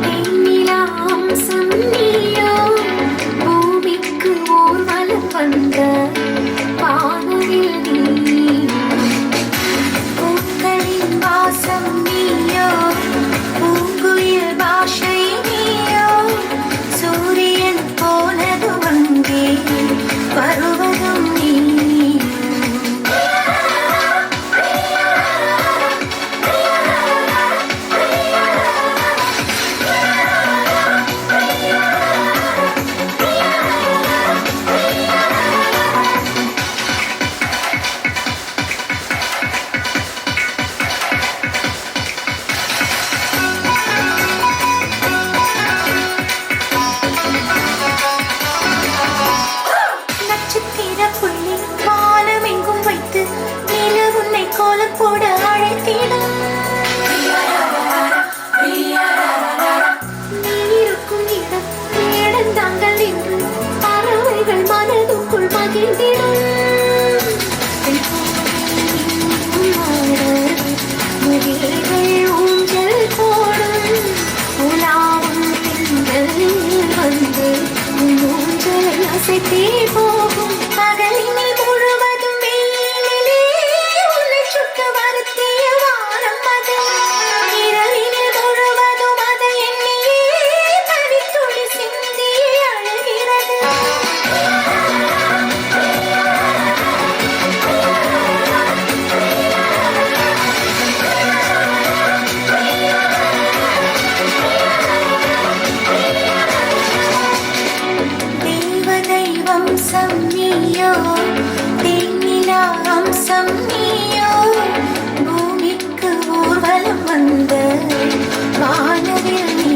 தேனிலா அம்சம் நீயோ பூமிக்கு ஊர்வலம் வந்த வானவில் நீ பூக்களின் வாசம் நீயோ பூங்குயில் பாஷை நீயோ சூரியன் போனதும் அங்கே வருவதும் நீ போட அழைத்திடும் நீருக்கும் இடம் இடந்தாங்கள் என்று பறவைகள் மனதுக்குள் மகிழ்ந்திடும் மகிழ்கள் ஊஞ்சல் போடும் உலாவும் திங்கள் வந்து ஊஞ்சல் அசைத்தே போகும் பகலினை முழுவதும் அம்சம் நீயோ தேனிலா அம்சம் நீயோ பூமிக்கு ஊர்வலம் வந்த வானவில் நீ